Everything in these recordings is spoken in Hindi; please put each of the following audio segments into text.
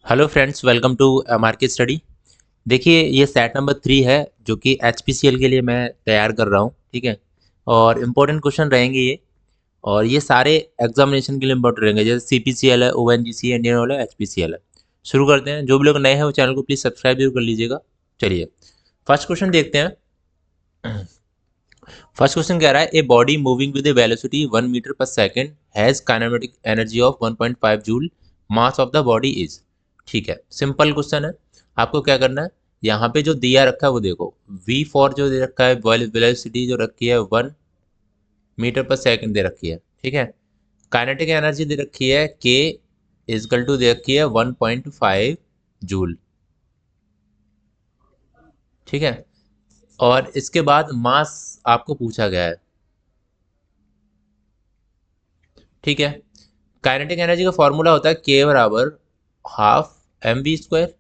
Hello friends, welcome to market study. देखिए, ये सेट नंबर 3 है जो कि एचपीसीएल के लिए मैं तैयार कर रहा हूँ। ठीक है, और इम्पोर्टेंट क्वेश्चन रहेंगे ये। और ये सारे एग्जामिनेशन के लिए इम्पोर्टेंट रहेंगे, जैसे सीपीसीएल है, ओएनजीसी है, इंडियन ऑयल है, एचपीसीएल है। शुरू करते हैं। जो भी लोग नए हैं वो चैनल को प्लीज़ सब्सक्राइब जरूर कर लीजिएगा। चलिए, फर्स्ट क्वेश्चन देखते हैं। फर्स्ट क्वेश्चन कह रहा है, a body moving with a velocity 1 metre per second has kinetic energy of 1.5 joule, mass of the body is. ठीक है, सिंपल क्वेश्चन है। आपको क्या करना है, यहाँ पे जो दिया रखा है वो देखो। वी फॉर जो दे रखा है, वेलोसिटी जो रखी है 1 मीटर पर सेकेंड दे रखी है। ठीक है, काइनेटिक एनर्जी दे रखी है के इजकल टू दे रखी है 1.5 जूल। ठीक है, और इसके बाद मास आपको पूछा गया है। ठीक है, काइनेटिक एनर्जी का फॉर्मूला होता है के बराबर हाफ एम वी स्क्वायर।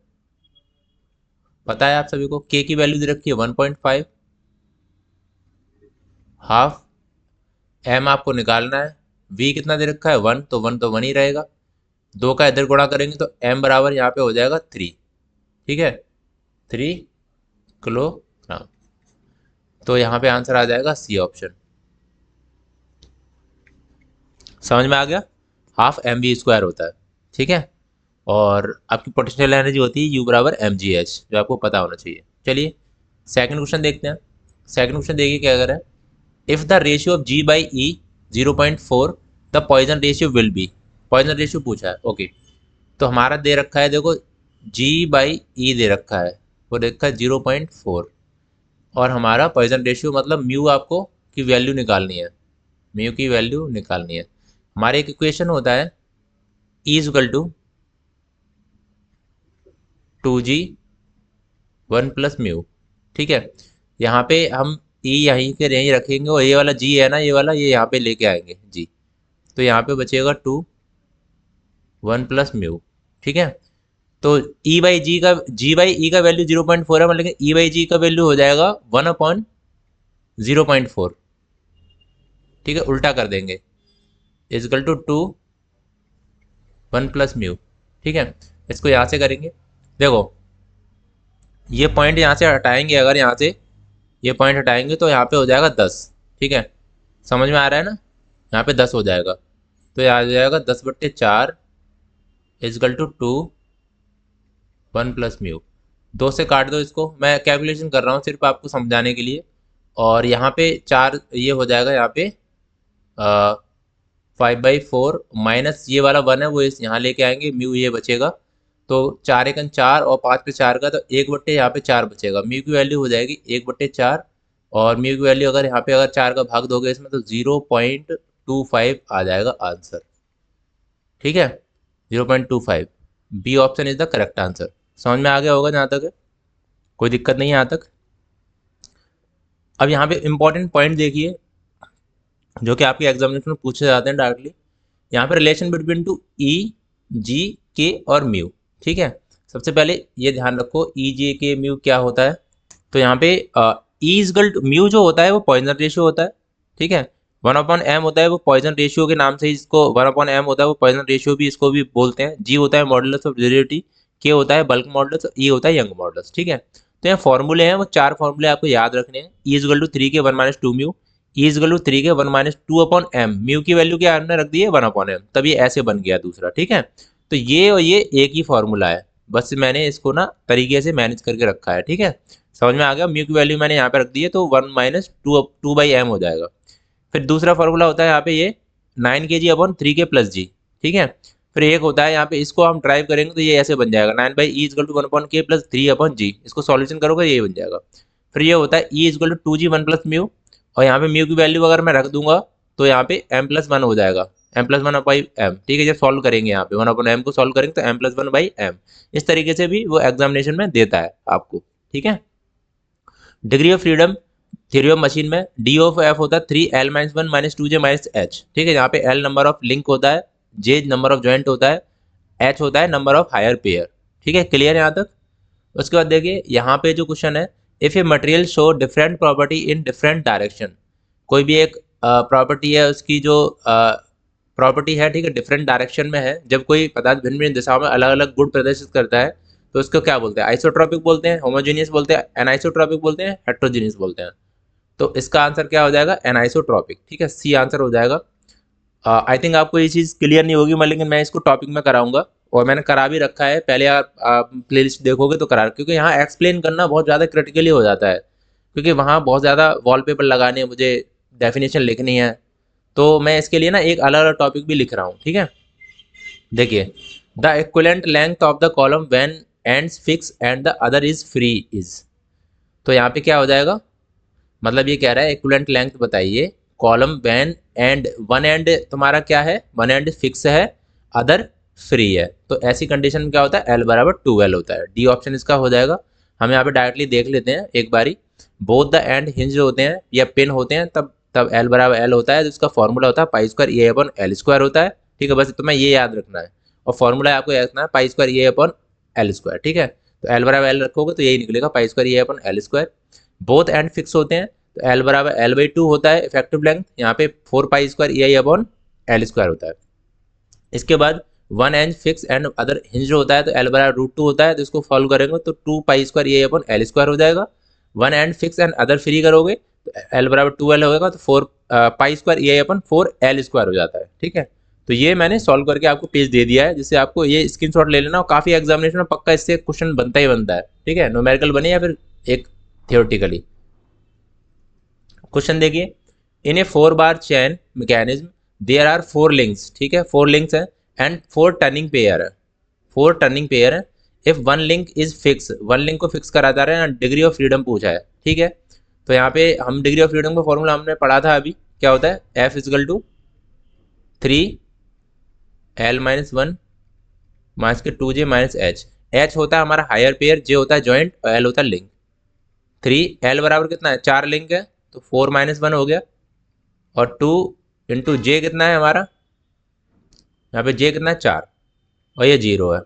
पता है आप सभी को, के की वैल्यू दे रखी है 1.5, हाफ एम आपको निकालना है, वी कितना दे रखा है 1, तो 1 तो 1 ही रहेगा। दो का इधर गुणा करेंगे तो एम बराबर यहाँ पे हो जाएगा 3। ठीक है, 3 किलोग्राम। तो यहाँ पे आंसर आ जाएगा सी ऑप्शन। समझ में आ गया, हाफ एम वी स्क्वायर होता है। ठीक है, और आपकी पोटेंशियल एनर्जी होती है यू बराबर एम जी एच, जो आपको पता होना चाहिए। चलिए, सेकंड क्वेश्चन देखते हैं। सेकंड क्वेश्चन देखिए क्या कह रहा है, if the ratio of g by e 0.4, the Poisson ratio will be. Poisson ratio पूछा है। ओके, तो हमारा दे रखा है, देखो जी बाई ई दे रखा है, वो दे रखा है 0.4, और हमारा पॉइजन रेशियो मतलब म्यू आपको की वैल्यू निकालनी है। म्यू की वैल्यू निकालनी है। हमारे एक इक्वेशन होता है ई इजकल टू 2g 1 + म्यू। ठीक है, यहाँ पे हम ई यहीं के यहीं रखेंगे, और ये वाला जी है ना, ये वाला ये यहाँ पे लेके आएंगे जी। तो यहाँ पे बचेगा 2 1 + म्यू। ठीक है, तो ई बाई जी का, जी बाई ई का वैल्यू 0.4 है, लेकिन ई बाई जी का वैल्यू हो जाएगा 1/0.4। ठीक है, उल्टा कर देंगे, इजकल टू 2 1 + म्यू। ठीक है, इसको यहाँ से करेंगे। देखो, ये पॉइंट यहाँ से हटाएंगे, अगर यहाँ से ये पॉइंट हटाएंगे तो यहाँ पे हो जाएगा 10। ठीक है, समझ में आ रहा है ना, यहाँ पे 10 हो जाएगा। तो यहाँ आ जाएगा 10/4 इजकल टू 2 1 + म्यू। दो से काट दो इसको, मैं कैलकुलेशन कर रहा हूँ सिर्फ आपको समझाने के लिए। और यहाँ पे 4 ये हो जाएगा, यहाँ पे 5/4 माइनस ये वाला 1 है वो इस यहाँ लेके आएंगे, म्यू ये बचेगा। तो 4 × 4 और 5/4 का, तो 1/, यहाँ पे 4 बचेगा। म्यू की वैल्यू हो जाएगी 1/4, और म्यू की वैल्यू अगर यहाँ पे अगर 4 का भाग दोगे इसमें तो 0.25 आ जाएगा आंसर। ठीक है, 0.25, b option is the correct answer. समझ में आ गया होगा जहाँ तक है, कोई दिक्कत नहीं है यहाँ तक। अब यहाँ पे इंपॉर्टेंट पॉइंट देखिए, जो कि आपके एग्जामिनेशन में पूछे जाते हैं डायरेक्टली। यहाँ पे रिलेशन बिटवीन टू ई जी के और म्यू। ठीक है, सबसे पहले ये ध्यान रखो, ई जे के म्यू क्या होता है। तो यहाँ पे ई इजगल टू म्यू जो होता है वो पॉइजन रेशियो होता है। ठीक है, 1/m होता है वो पॉइजन रेशियो के नाम से ही इसको 1/m होता है, वो पॉइजन रेशियो भी इसको भी बोलते हैं। जी होता है मॉडुलस ऑफ रिलेटिविटी, के होता है बल्क मॉडुलस, ई होता है यंग मॉडुलस। ठीक है, तो यहाँ फॉर्मूले हैं, वो 4 फॉर्मूले आपको याद रखने हैं। ई इजगल टू 3 के 1 - 2 म्यू, ई इजगल टू 3 के 1 - 2/m। म्यू की वैल्यू क्या हमने रख दी है 1/m, तब ये ऐसे बन गया दूसरा। ठीक है, तो ये और ये एक ही फॉर्मूला है, बस मैंने इसको ना तरीके से मैनेज करके रखा है। ठीक है, समझ में आ गया। म्यू की वैल्यू मैंने यहाँ पे रख दी है, तो 1 - 2/m हो जाएगा। फिर दूसरा फॉर्मूला होता है यहाँ पे ये 9 kg/3 के + जी। ठीक है, फिर एक होता है यहाँ पे, इसको हम ड्राइव करेंगे तो ये ऐसे बन जाएगा 9/e = 1/k + 3/g। इसको सॉल्यूशन करोगे ये बन जाएगा। फिर ये होता है e = 2g 1 + म्यू, और यहाँ पे म्यू की वैल्यू अगर मैं रख दूंगा तो यहाँ पे m+1 हो जाएगा, m+1/m। ठीक है, जब सॉल्व करेंगे यहाँ पे 1/m को सॉल्व करेंगे तो m+1/m। इस तरीके से भी वो एग्जामिनेशन में देता है आपको। ठीक है, degree of freedom theory of machine में डी ऑफ एफ होता है 3l - 1 - 2j - h। ठीक है, यहाँ पे l नंबर ऑफ लिंक होता है, j नंबर ऑफ जॉइंट होता है, h होता है नंबर ऑफ हायर पेयर। ठीक है, क्लियर यहाँ तक। उसके बाद देखिए यहाँ पे जो क्वेश्चन है, if a material show different property in different direction. कोई भी एक प्रॉपर्टी है उसकी जो प्रॉपर्टी है, ठीक है, डिफरेंट डायरेक्शन में है। जब कोई पदार्थ भिन्न भिन्न दिशाओं में अलग अलग गुण प्रदर्शित करता है तो उसको क्या बोलते हैं? आइसोट्रोपिक बोलते हैं, होमोजेनियस बोलते हैं, एनाइसोट्रोपिक बोलते हैं, हेट्रोजेनियस बोलते हैं। तो इसका आंसर क्या हो जाएगा? एनाइसोट्रोपिक, ठीक है, सी आंसर हो जाएगा। आई थिंक आपको ये चीज़ क्लियर नहीं होगी, मैं लेकिन मैं इसको टॉपिक में कराऊंगा और मैंने करा भी रखा है। पहले आप प्ले लिस्ट देखोगे तो करा, क्योंकि यहाँ एक्सप्लेन करना बहुत ज़्यादा क्रिटिकली हो जाता है, क्योंकि वहाँ बहुत ज़्यादा वॉलपेपर लगाने हैं, मुझे डेफिनेशन लिखनी है, तो मैं इसके लिए ना एक अलग अलग टॉपिक भी लिख रहा हूँ, ठीक है। देखिए, the equivalent length of the column when ends fix and the other is free is. तो यहाँ पे क्या हो जाएगा? मतलब ये कह रहा है इक्विवेलेंट लेंथ बताइए column when and, one and तुम्हारा क्या है? वन एंड फिक्स है, अदर फ्री है। तो ऐसी कंडीशन में क्या होता है? एल बराबर 2L होता है। डी ऑप्शन इसका हो जाएगा। हम यहाँ पे डायरेक्टली देख लेते हैं एक बारी। बोथ द एंड हिंज होते हैं या पिन होते हैं तब तब एल बराबर एल होता है, जिसका फॉर्मूला होता है पाई स्क्वायर ए अपॉन एल स्क्वायर होता है, ठीक है। बस तुम्हें ये याद रखना है और फॉर्मूला आपको याद रखना है पाई स्क्वायर ए अपॉन एल स्क्वायर, ठीक है। तो एल बराबर एल रखोगे तो यही निकलेगा, pi square A upon L square. Both and fix होते हैं तो एल बराबर एल बाई 2 होता है इफेक्टिव लेंथ, यहाँ पे 4 पाई स्क्वायर ए अपॉन एल स्क्वायर होता है। इसके बाद one and fix and other hinge होता है तो एल बराबर √2 होता है, तो इसको सॉल्व करेंगे तो 2 पाई स्क्वायर ए अपॉन एल स्क्वायर हो जाएगा। One and fix and other free करोगे तो एल बराबर 2L होगा, तो 4 पाई स्क्वायर ए अपॉन 4L स्क्वायर हो जाता है, ठीक है। तो ये मैंने सॉल्व करके आपको पेज दे दिया है, जिससे आपको ये स्क्रीनशॉट ले लेना और काफ़ी एग्जामिनेशन में पक्का इससे क्वेश्चन बनता ही बनता है, ठीक है। न्यूमेरिकल बने या फिर एक थियोरटिकली। क्वेश्चन देखिए, in a 4 bar chain mechanism there are 4 links, ठीक है, 4 लिंक्स हैं एंड 4 टर्निंग पेयर है, 4 टर्निंग पेयर है। If one link is fix, one link को फिक्स करा जा रहा है, डिग्री ऑफ फ्रीडम पूछा है, ठीक है। तो यहाँ पे हम डिग्री ऑफ फ्रीडम का फॉर्मूला हमने पढ़ा था अभी, क्या होता है? F equal to 3L minus 1 minus के 2J माइनस एच। एच होता है हमारा हायर पेयर, जे होता है जॉइंट और एल होता है लिंक। 3L बराबर कितना है? 4 लिंक है तो 4 माइनस 1 हो गया, और 2 इंटू जे कितना है हमारा? यहाँ पे जे कितना है? 4, और ये 0 है।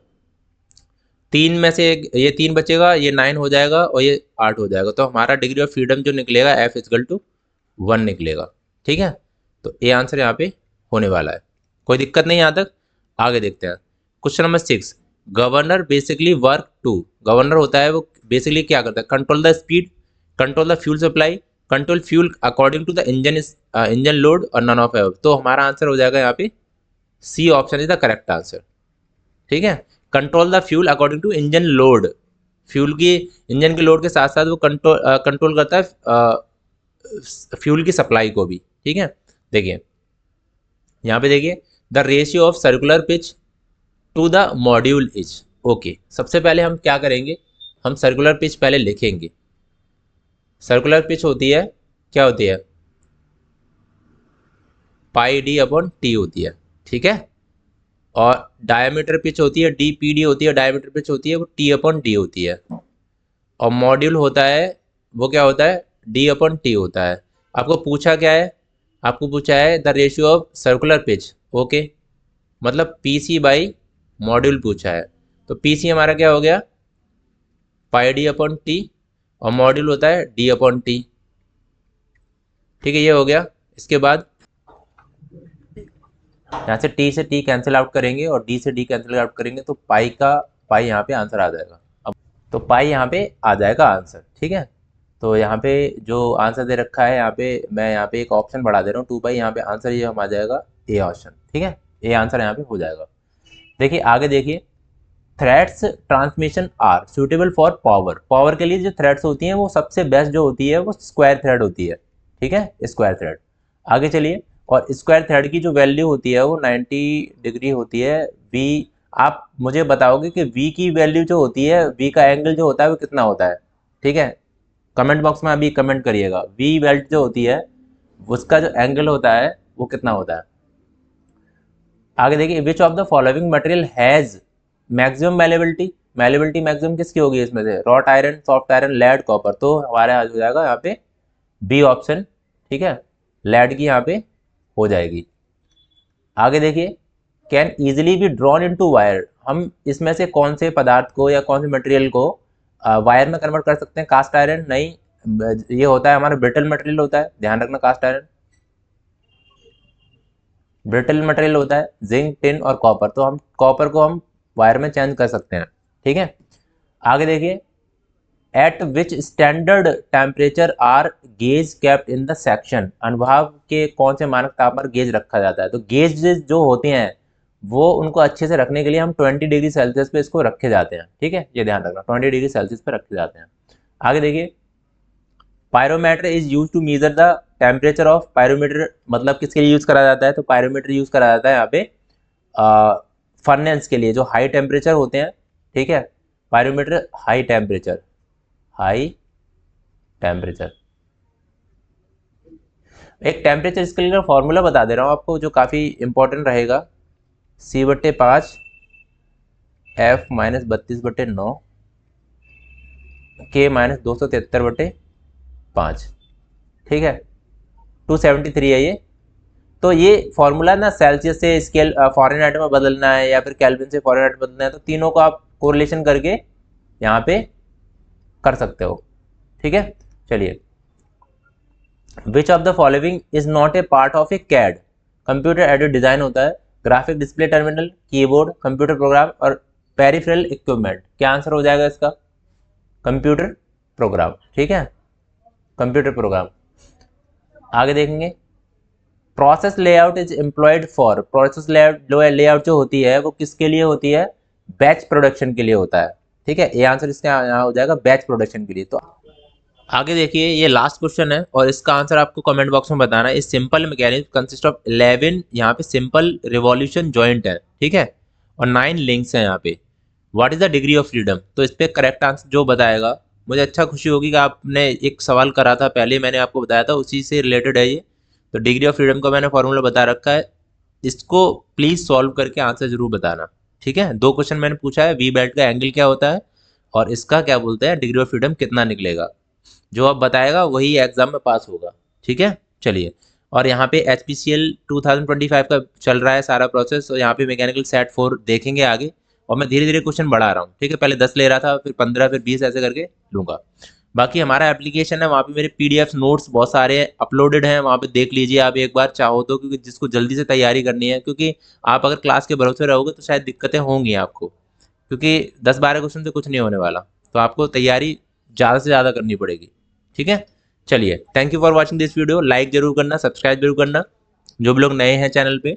3 में से ये 3 बचेगा, ये 9 हो जाएगा और ये 8 हो जाएगा। तो हमारा डिग्री ऑफ फ्रीडम जो निकलेगा एफ इजकल टू 1 निकलेगा, ठीक है। तो ये आंसर यहाँ पे होने वाला है, कोई दिक्कत नहीं यहाँ तक। आगे देखते हैं question number 6। Governor basically work to, governor होता है वो बेसिकली क्या करता है? Control the speed, control the fuel supply, control fuel according to the engine load और नन ऑफ एवर। तो हमारा आंसर हो जाएगा यहाँ पे c option is the correct answer, ठीक है। Control the fuel according to engine load, fuel की, इंजन के लोड के साथ साथ वो कंट्रोल करता है फ्यूल की सप्लाई को भी, ठीक है। देखिए यहाँ पे देखिए, the ratio of circular pitch to the module is. Okay, सबसे पहले हम क्या करेंगे? हम सर्कुलर पिच पहले लिखेंगे। सर्कुलर पिच होती है, क्या होती है? पाई डी अपॉन टी होती है, ठीक है। और डायमीटर पिच होती है डी पी डी होती है, डायमीटर पिच होती है वो टी अपॉन डी होती है। और मॉड्यूल होता है वो क्या होता है? डी अपॉन टी होता है। आपको पूछा क्या है? आपको पूछा है the ratio of circular pitch, okay, मतलब पी सी बाई मॉड्यूल पूछा है। तो पी सी हमारा क्या हो गया? पाई डी अपॉन टी, और मॉड्यूल होता है डी अपॉन टी, ठीक है, ये हो गया। इसके बाद यहाँ से टी से टी कैंसिल आउट करेंगे और डी से डी कैंसिल आउट करेंगे तो पाई का पाई यहाँ पे आंसर आ जाएगा। अब तो पाई यहाँ पे आ जाएगा आंसर, ठीक है। तो यहाँ पे जो आंसर दे रखा है, यहाँ पे मैं यहाँ पे एक ऑप्शन बढ़ा दे रहा हूँ 2 पाई, यहाँ पे आंसर ये हम आ जाएगा ए ऑप्शन, ठीक है। ए आंसर यहाँ पे हो जाएगा। देखिए आगे देखिए, threads transmission are suitable for power. Power के लिए जो थ्रेड्स होती हैं वो सबसे बेस्ट जो होती है वो स्क्वायर थ्रेड होती है, ठीक है, स्क्वायर थ्रेड। आगे चलिए, और स्क्वायर थ्रेड की जो वैल्यू होती है वो 90 डिग्री होती है। वी, आप मुझे बताओगे कि वी की वैल्यू जो होती है, वी का एंगल जो होता है वो कितना होता है, ठीक है। कमेंट बॉक्स में अभी कमेंट करिएगा, वी वेल्ट जो होती है उसका जो एंगल होता है वो कितना होता है। आगे देखिए, which of the following material has maximum malleability. Malleability maximum किसकी होगी इसमें से? Wrought iron, soft iron, lead, copper. तो हमारे हो जाएगा यहाँ पे बी ऑप्शन, ठीक है, लेड की यहाँ पे हो जाएगी। आगे देखिए, can easily be drawn into wire. हम इसमें से कौन से पदार्थ को या कौन से मटेरियल को वायर में कन्वर्ट कर सकते हैं? कास्ट आयरन नहीं, ये होता है हमारा ब्रिटल मटेरियल होता है, ध्यान रखना, कास्ट आयरन। ब्रिटल मटेरियल होता है जिंक, टिन और कॉपर, तो हम कॉपर को हम वायर में चेंज कर सकते हैं। ठीक है, आगे देखिए, at which standard temperature are gauge kept in the section, अनुभाग के कौन से मानक तापमान गेज रखा जाता है। तो गेज जो होते हैं वो उनको अच्छे से रखने के लिए हम 20 डिग्री सेल्सियस पे इसको रखे जाते हैं। ठीक है, ये ध्यान रखना, 20 डिग्री सेल्सियस पे रखे जाते हैं। आगे देखिए, pyrometer is use to measure the temperature of, pyrometer मतलब किसके लिए यूज करा जाता है, तो पायरोमीटर यूज करा जाता है यहाँ पे फर्नेस के लिए, जो हाई टेम्परेचर होते हैं। ठीक है, pyrometer high temperature, high temperature. एक टेम्परेचर स्केल का फॉर्मूला बता दे रहा हूँ आपको, जो काफ़ी इंपॉर्टेंट रहेगा। C/5 F-32/9 K-273/5। ठीक है, 273 है ये। तो ये फॉर्मूला ना सेल्सियस से स्केल फॉरेनहाइट में बदलना है या फिर केल्विन से फॉरेनहाइट बदलना है, तो तीनों को आप कोरिलेशन करके यहाँ पे कर सकते हो। ठीक है, चलिए, which of the following is not a part of a CAD, computer aided design होता है, graphic display terminal, keyboard, computer program और पेरिफेरल इक्विपमेंट। क्या आंसर हो जाएगा इसका, कंप्यूटर प्रोग्राम। ठीक है, कंप्यूटर प्रोग्राम। आगे देखेंगे, process layout is employed for, process layout जो होती है वो किसके लिए होती है, बैच प्रोडक्शन के लिए होता है। ठीक है, ये आंसर इसका यहाँ हो जाएगा बैच प्रोडक्शन के लिए। तो आगे देखिए, ये लास्ट क्वेश्चन है और इसका आंसर आपको कमेंट बॉक्स में बताना है। इस सिंपल मैकेनिज्म कंसिस्ट ऑफ 11, यहाँ पे सिंपल रिवॉल्यूशन जॉइंट है। ठीक है, और 9 लिंक्स हैं यहाँ पे। What is the degree of freedom, तो इस पर करेक्ट आंसर जो बताएगा, मुझे अच्छा खुशी होगी कि आपने एक सवाल करा था पहले, मैंने आपको बताया था, उसी से रिलेटेड है ये। तो डिग्री ऑफ फ्रीडम का मैंने फॉर्मूला बता रखा है, इसको प्लीज़ सॉल्व करके आंसर जरूर बताना। ठीक है, 2 क्वेश्चन मैंने पूछा है, वी बेल्ट का एंगल क्या होता है और इसका क्या बोलते हैं डिग्री ऑफ फ्रीडम कितना निकलेगा। जो आप बताएगा वही एग्जाम में पास होगा। ठीक है, चलिए, और यहाँ पे HPCL 2025 का चल रहा है सारा प्रोसेस, और यहाँ पे मैकेनिकल सेट 4 देखेंगे आगे, और मैं धीरे धीरे क्वेश्चन बढ़ा रहा हूँ। ठीक है, पहले 10 ले रहा था, फिर 15, फिर 20, ऐसे करके लूँगा। बाकी हमारा एप्लीकेशन है, वहाँ पे मेरे PDF नोट्स बहुत सारे अपलोडेड हैं, वहाँ पे देख लीजिए आप एक बार चाहो तो, क्योंकि जिसको जल्दी से तैयारी करनी है, क्योंकि आप अगर क्लास के भरोसे रहोगे तो शायद दिक्कतें होंगी आपको, क्योंकि 10-12 क्वेश्चन से कुछ नहीं होने वाला, तो आपको तैयारी ज़्यादा से ज़्यादा करनी पड़ेगी। ठीक है, चलिए, thank you for watching this video, like जरूर करना, सब्सक्राइब जरूर करना जो भी लोग नए हैं चैनल पे।